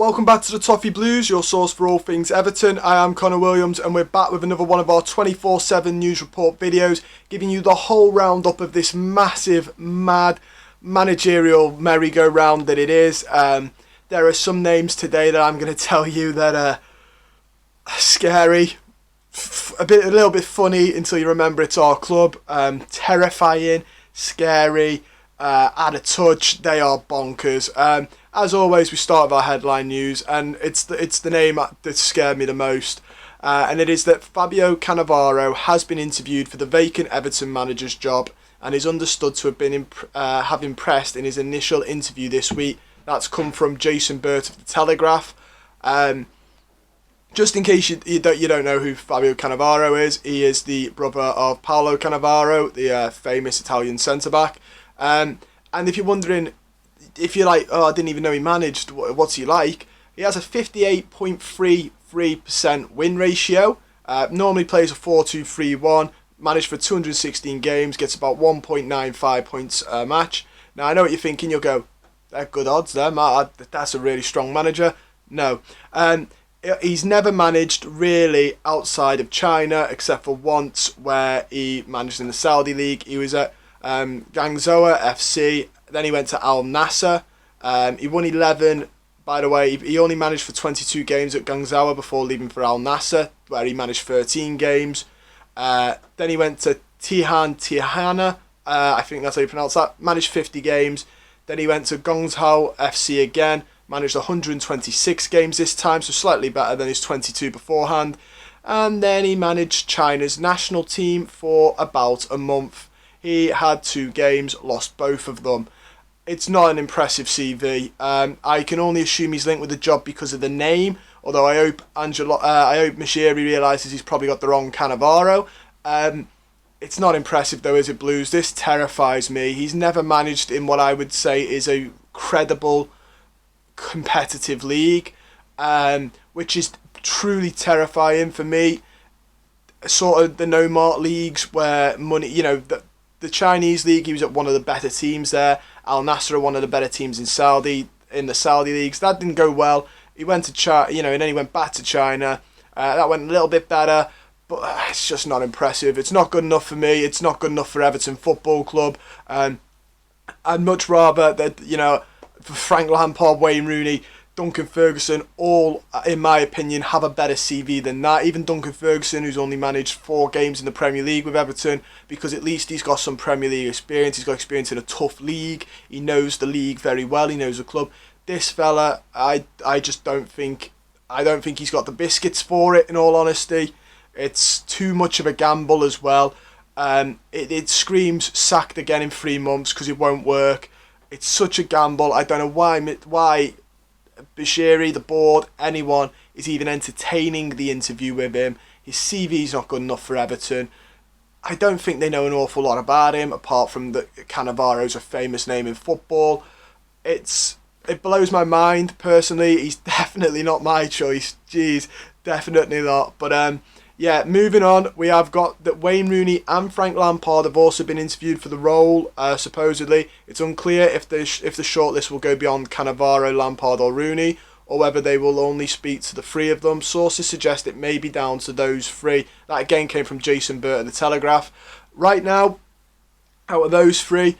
Welcome back to the Toffee Blues, your source for all things Everton. I am Connor Williams and we're back with another one of our 24/7 news report videos, giving you the whole roundup of this massive, mad managerial merry-go-round that it is. There are some names today that I'm going to tell you that are scary, a little bit funny until you remember it's our club, terrifying, scary, out of touch. They are bonkers. As always, we start with our headline news, and it's the name that scared me the most, and it is that Fabio Cannavaro has been interviewed for the vacant Everton manager's job and is understood to have been have impressed in his initial interview this week. That's come from Jason Burt of the Telegraph. Just in case you don't know who Fabio Cannavaro is, he is the brother of Paolo Cannavaro, the famous Italian centre-back. And if you're wondering, if you're like, oh, I didn't even know he managed, what's he like? He has a 58.33% win ratio, normally plays a 4-2-3-1, managed for 216 games, gets about 1.95 points a match. Now, I know what you're thinking, you'll go, they're good odds there, that's a really strong manager. No. He's never managed really outside of China, except for once where he managed in the Saudi League. He was at Guangzhou FC, then he went to Al Nassr. He won 11, by the way. He only managed for 22 games at Guangzhou before leaving for Al Nassr, where he managed 13 games. Then he went to Tirana, I think that's how you pronounce that, managed 50 games. Then he went to Guangzhou FC again, managed 126 games this time, so slightly better than his 22 beforehand. And then he managed China's national team for about a month. He had 2 games, lost both of them. It's not an impressive CV. I can only assume he's linked with the job because of the name, although I hope Mashiri realises he's probably got the wrong Cannavaro. It's not impressive though, is it, Blues? This terrifies me. He's never managed in what I would say is a credible, competitive league, which is truly terrifying for me. Sort of the no-mark leagues where money, the Chinese league, he was at one of the better teams there. Al Nassr are one of the better teams in the Saudi leagues. That didn't go well. He went to China, and then he went back to China. That went a little bit better, but it's just not impressive. It's not good enough for me. It's not good enough for Everton Football Club. I'd much rather that, Frank Lampard, Wayne Rooney, Duncan Ferguson, all, in my opinion, have a better CV than that. Even Duncan Ferguson, who's only managed 4 games in the Premier League with Everton, because at least he's got some Premier League experience. He's got experience in a tough league. He knows the league very well. He knows the club. This fella, I don't think he's got the biscuits for it, in all honesty. It's too much of a gamble as well. It screams sacked again in 3 months because it won't work. It's such a gamble. I don't know why Bashiri, the board, anyone is even entertaining the interview with him. His CV's not good enough for Everton. I don't think they know an awful lot about him, apart from that Cannavaro's a famous name in football. It blows my mind, personally. He's definitely not my choice. Jeez, definitely not. But yeah, moving on, we have got that Wayne Rooney and Frank Lampard have also been interviewed for the role, supposedly. It's unclear if the shortlist will go beyond Cannavaro, Lampard or Rooney, or whether they will only speak to the 3 of them. Sources suggest it may be down to those 3. That again came from Jason Burt of the Telegraph. Right now, out of those 3,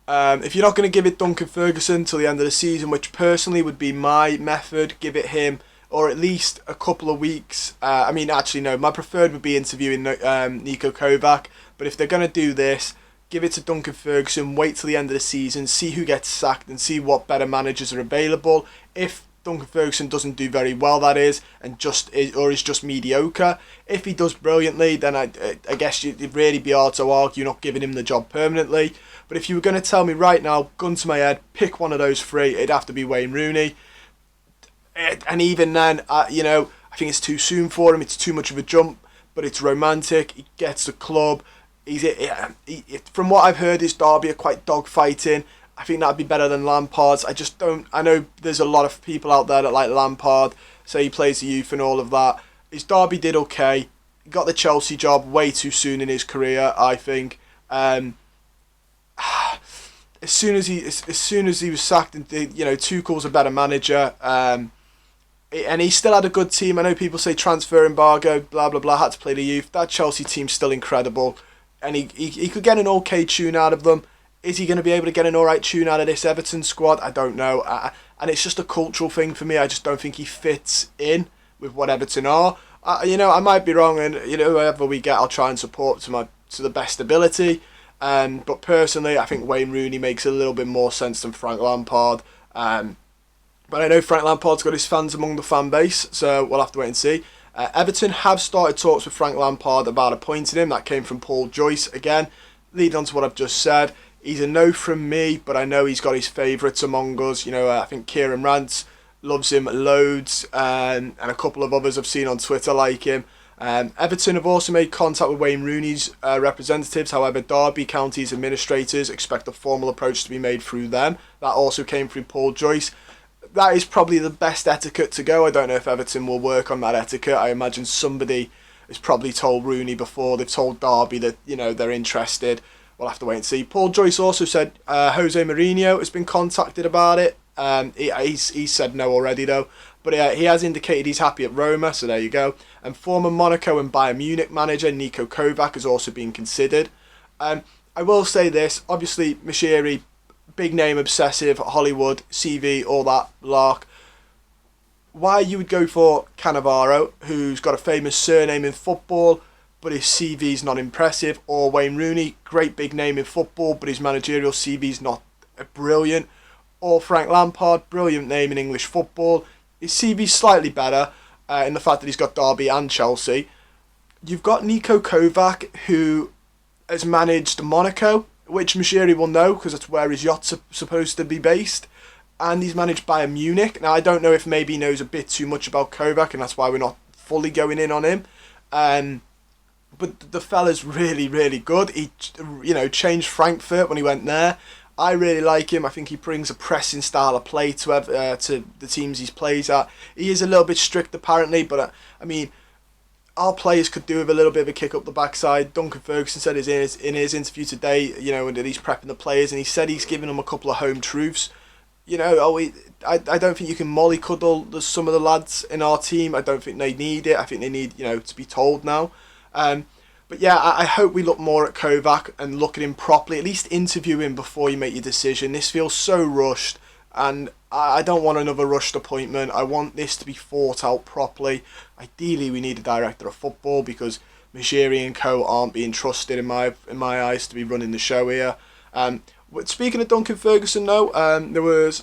if you're not going to give it Duncan Ferguson till the end of the season, which personally would be my method, give it him, or at least a couple of weeks. Actually, no, my preferred would be interviewing Niko Kovac. But if they're going to do this, give it to Duncan Ferguson, wait till the end of the season, see who gets sacked and see what better managers are available. If Duncan Ferguson doesn't do very well, that is, is just mediocre. If he does brilliantly, then I guess it'd really be hard to argue not giving him the job permanently. But if you were going to tell me right now, gun to my head, pick one of those 3, it'd have to be Wayne Rooney. And even then, I think it's too soon for him. It's too much of a jump, but it's romantic. He gets the club. From what I've heard, his Derby are quite dogfighting. I think that'd be better than Lampard's. I know there's a lot of people out there that like Lampard, say he plays the youth and all of that. His Derby did okay. He got the Chelsea job way too soon in his career, I think. As soon as he was sacked, and Tuchel's a better manager. and he still had a good team. I know people say transfer embargo, blah blah blah, had to play the youth. That Chelsea team's still incredible, and he could get an okay tune out of them. Is he going to be able to get an alright tune out of this Everton squad? I don't know. And it's just a cultural thing for me. I just don't think he fits in with what Everton are. I might be wrong, and whoever we get, I'll try and support to the best ability. But personally, I think Wayne Rooney makes a little bit more sense than Frank Lampard. But I know Frank Lampard's got his fans among the fan base, so we'll have to wait and see. Everton have started talks with Frank Lampard about appointing him. That came from Paul Joyce again. Leading on to what I've just said, he's a no from me, but I know he's got his favourites among us. I think Kieran Rance loves him loads, and a couple of others I've seen on Twitter like him. Everton have also made contact with Wayne Rooney's representatives. However, Derby County's administrators expect a formal approach to be made through them. That also came through Paul Joyce. That is probably the best etiquette to go. I don't know if Everton will work on that etiquette. I imagine somebody has probably told Rooney before. They've told Derby that they're interested. We'll have to wait and see. Paul Joyce also said Jose Mourinho has been contacted about it. He said no already though. But he has indicated he's happy at Roma, so there you go. And former Monaco and Bayern Munich manager Niko Kovac has also been considered. I will say this, obviously Mashiri, big name obsessive, Hollywood, CV, all that lark. Why you would go for Cannavaro, who's got a famous surname in football, but his CV's not impressive, or Wayne Rooney, great big name in football, but his managerial CV's not brilliant, or Frank Lampard, brilliant name in English football. His CV's slightly better in the fact that he's got Derby and Chelsea. You've got Niko Kovac, who has managed Monaco, which Mashiri will know because that's where his yacht's supposed to be based. And he's managed Bayern Munich. Now, I don't know if maybe he knows a bit too much about Kovac, and that's why we're not fully going in on him. But the fella's really, really good. He, changed Frankfurt when he went there. I really like him. I think he brings a pressing style of play to the teams he plays at. He is a little bit strict, apparently, but our players could do with a little bit of a kick up the backside. Duncan Ferguson said in his interview today, that he's prepping the players, and he said he's giving them a couple of home truths. I don't think you can mollycoddle some of the lads in our team. I don't think they need it. I think they need, to be told now. But yeah, I hope we look more at Kovac and look at him properly. At least interview him before you make your decision. This feels so rushed, and I don't want another rushed appointment. I want this to be thought out properly. Ideally, we need a director of football because Mashiri and co aren't being trusted in my eyes to be running the show here. Speaking of Duncan Ferguson, though,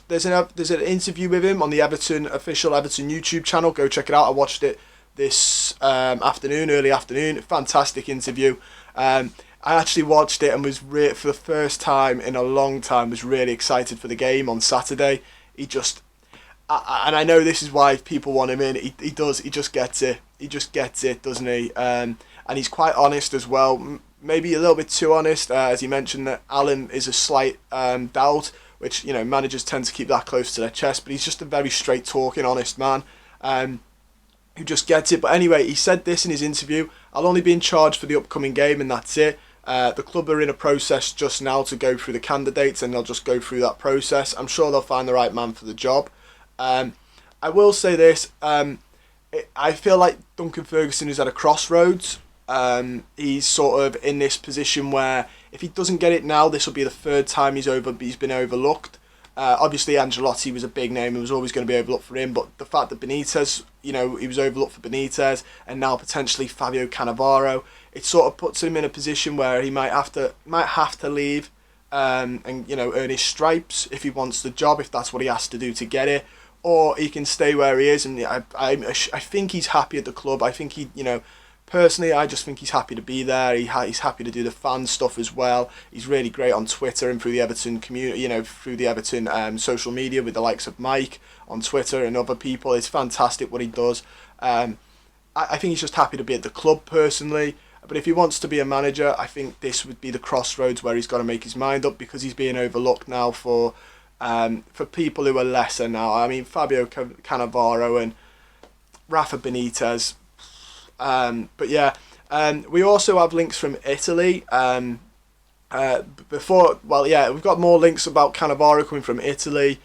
there's an interview with him on the official Everton YouTube channel. Go check it out. I watched it this early afternoon. Fantastic interview. I actually watched it and was for the first time in a long time was really excited for the game on Saturday. And I know this is why people want him in. He just gets it. He just gets it, doesn't he? And he's quite honest as well. Maybe a little bit too honest, as he mentioned that Alan is a slight doubt, which managers tend to keep that close to their chest. But he's just a very straight talking, honest man. Who just gets it. But anyway, he said this in his interview: I'll only be in charge for the upcoming game, and that's it. The club are in a process just now to go through the candidates, and they'll just go through that process. I'm sure they'll find the right man for the job. I will say this: I feel like Duncan Ferguson is at a crossroads. He's sort of in this position where if he doesn't get it now, this will be the third time he's been overlooked. Obviously, Ancelotti was a big name and was always going to be overlooked for him, but the fact that Benitez, he was overlooked for Benitez, and now potentially Fabio Cannavaro, it sort of puts him in a position where he might have to leave and earn his stripes if he wants the job, if that's what he has to do to get it, or he can stay where he is. And I think he's happy at the club. I think personally, I just think he's happy to be there. He's happy to do the fan stuff as well. He's really great on Twitter and through the Everton community, through the Everton social media with the likes of Mike on Twitter and other people. It's fantastic what he does. I think he's just happy to be at the club personally. But if he wants to be a manager, I think this would be the crossroads where he's got to make his mind up, because he's being overlooked now for people who are lesser now. I mean, Fabio Cannavaro and Rafa Benitez. But yeah, we also have links from Italy. We've got more links about Cannavaro coming from Italy.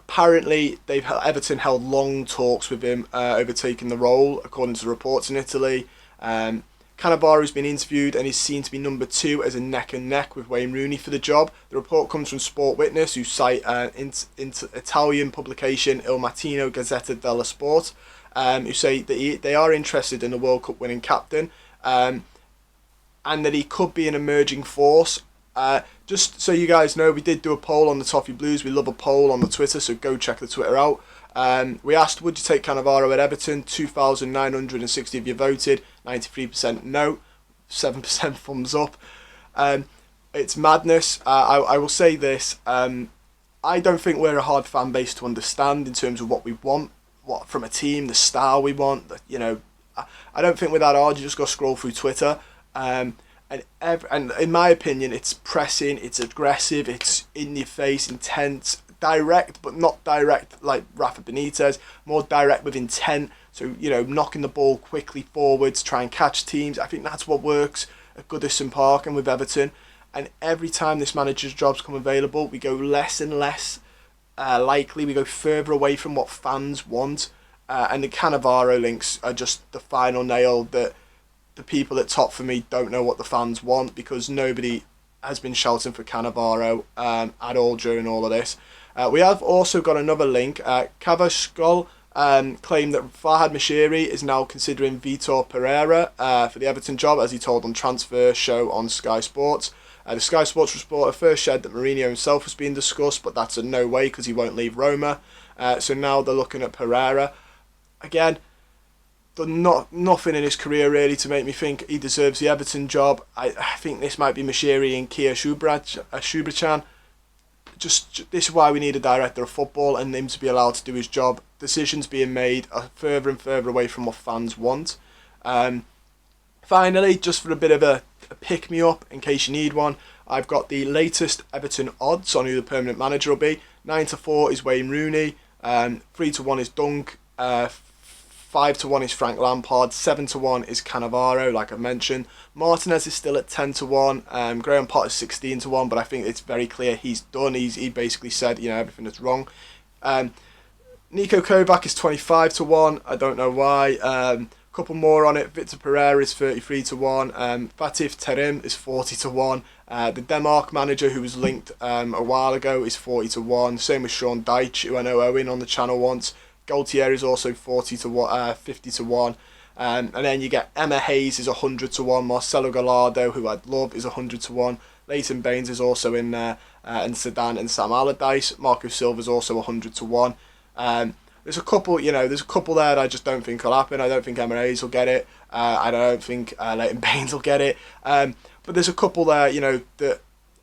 Apparently, Everton held long talks with him over taking the role, according to the reports in Italy. Cannavaro's been interviewed and is seen to be number 2 as a neck and neck with Wayne Rooney for the job. The report comes from Sport Witness, who cite Italian publication Il Mattino Gazzetta dello Sport, who say that they are interested in the World Cup winning captain, and that he could be an emerging force. Just so you guys know, we did do a poll on the Toffee Blues. We love a poll on the Twitter, so go check the Twitter out. We asked, would you take Cannavaro at Everton? 2,960 of you voted, 93% no, 7% thumbs up. It's madness. I will say this, I don't think we're a hard fan base to understand in terms of what we want, what from a team, the style we want. I don't think we're that hard. You just got to scroll through Twitter. And in my opinion, it's pressing, it's aggressive, it's in your face, intense, direct, but not direct like Rafa Benitez, more direct with intent. So, knocking the ball quickly forwards, try and catch teams. I think that's what works at Goodison Park and with Everton. And every time this manager's jobs come available, we go less and less likely. We go further away from what fans want. And the Cannavaro links are just the final nail that the people at top for me don't know what the fans want, because nobody has been shouting for Cannavaro at all during all of this. We have also got another link. Cavascol claimed that Farhad Moshiri is now considering Vitor Pereira for the Everton job, as he told on Transfer Show on Sky Sports. The Sky Sports reporter first shared that Mourinho himself was being discussed, but that's a no way because he won't leave Roma. So now they're looking at Pereira. Again, nothing in his career really to make me think he deserves the Everton job. I think this might be Moshiri and Kia Shubrachan. Just this is why we need a director of football and him to be allowed to do his job. Decisions being made are further and further away from what fans want. Finally, just for a bit of a pick-me-up, in case you need one, I've got the latest Everton odds on who the permanent manager will be. 9-4 is Wayne Rooney, 3-1 is Dunk, 5-1 is Frank Lampard, 7-1 is Cannavaro, like I mentioned. Martinez is still at 10-1. Graham Potter's 16-1, but I think it's very clear he's done. He basically said, everything is wrong. Nico Kovac is 25-1. I don't know why. Couple more on it. Victor Pereira is 33-1. Fatih Terim is 40-1. The Denmark manager who was linked a while ago is 40-1. Same with Sean Dyche, who I know Owen on the channel once. Gaultier is also 50-1. And then you get Emma Hayes is 100-1. Marcelo Gallardo, who I'd love, is 100-1. Leighton Baines is also in there, and Sedan and Sam Allardyce. Marco Silva is also 100-1. There's a couple, there's a couple there that I just don't think will happen. I don't think Emma Hayes will get it. I don't think Leighton Baines will get it. But there's a couple there, that.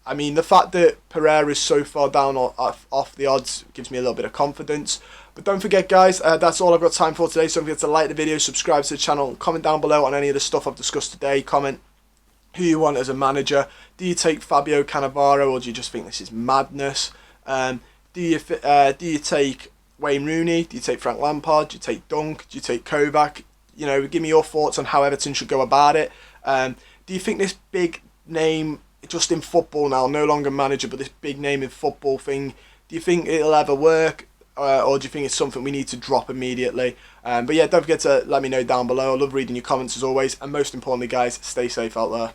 I mean, the fact that Pereira is so far down off the odds gives me a little bit of confidence. But don't forget, guys, that's all I've got time for today. So don't forget to like the video, subscribe to the channel, and comment down below on any of the stuff I've discussed today. Comment who you want as a manager. Do you take Fabio Cannavaro, or do you just think this is madness? Do you take Wayne Rooney? Do you take Frank Lampard? Do you take Dunk? Do you take Kovac? Give me your thoughts on how Everton should go about it. Do you think this big name, just in football now, no longer manager, but this big name in football thing, do you think it'll ever work? Or do you think it's something we need to drop immediately? But yeah, don't forget to let me know down below. I love reading your comments as always. And most importantly, guys, stay safe out there.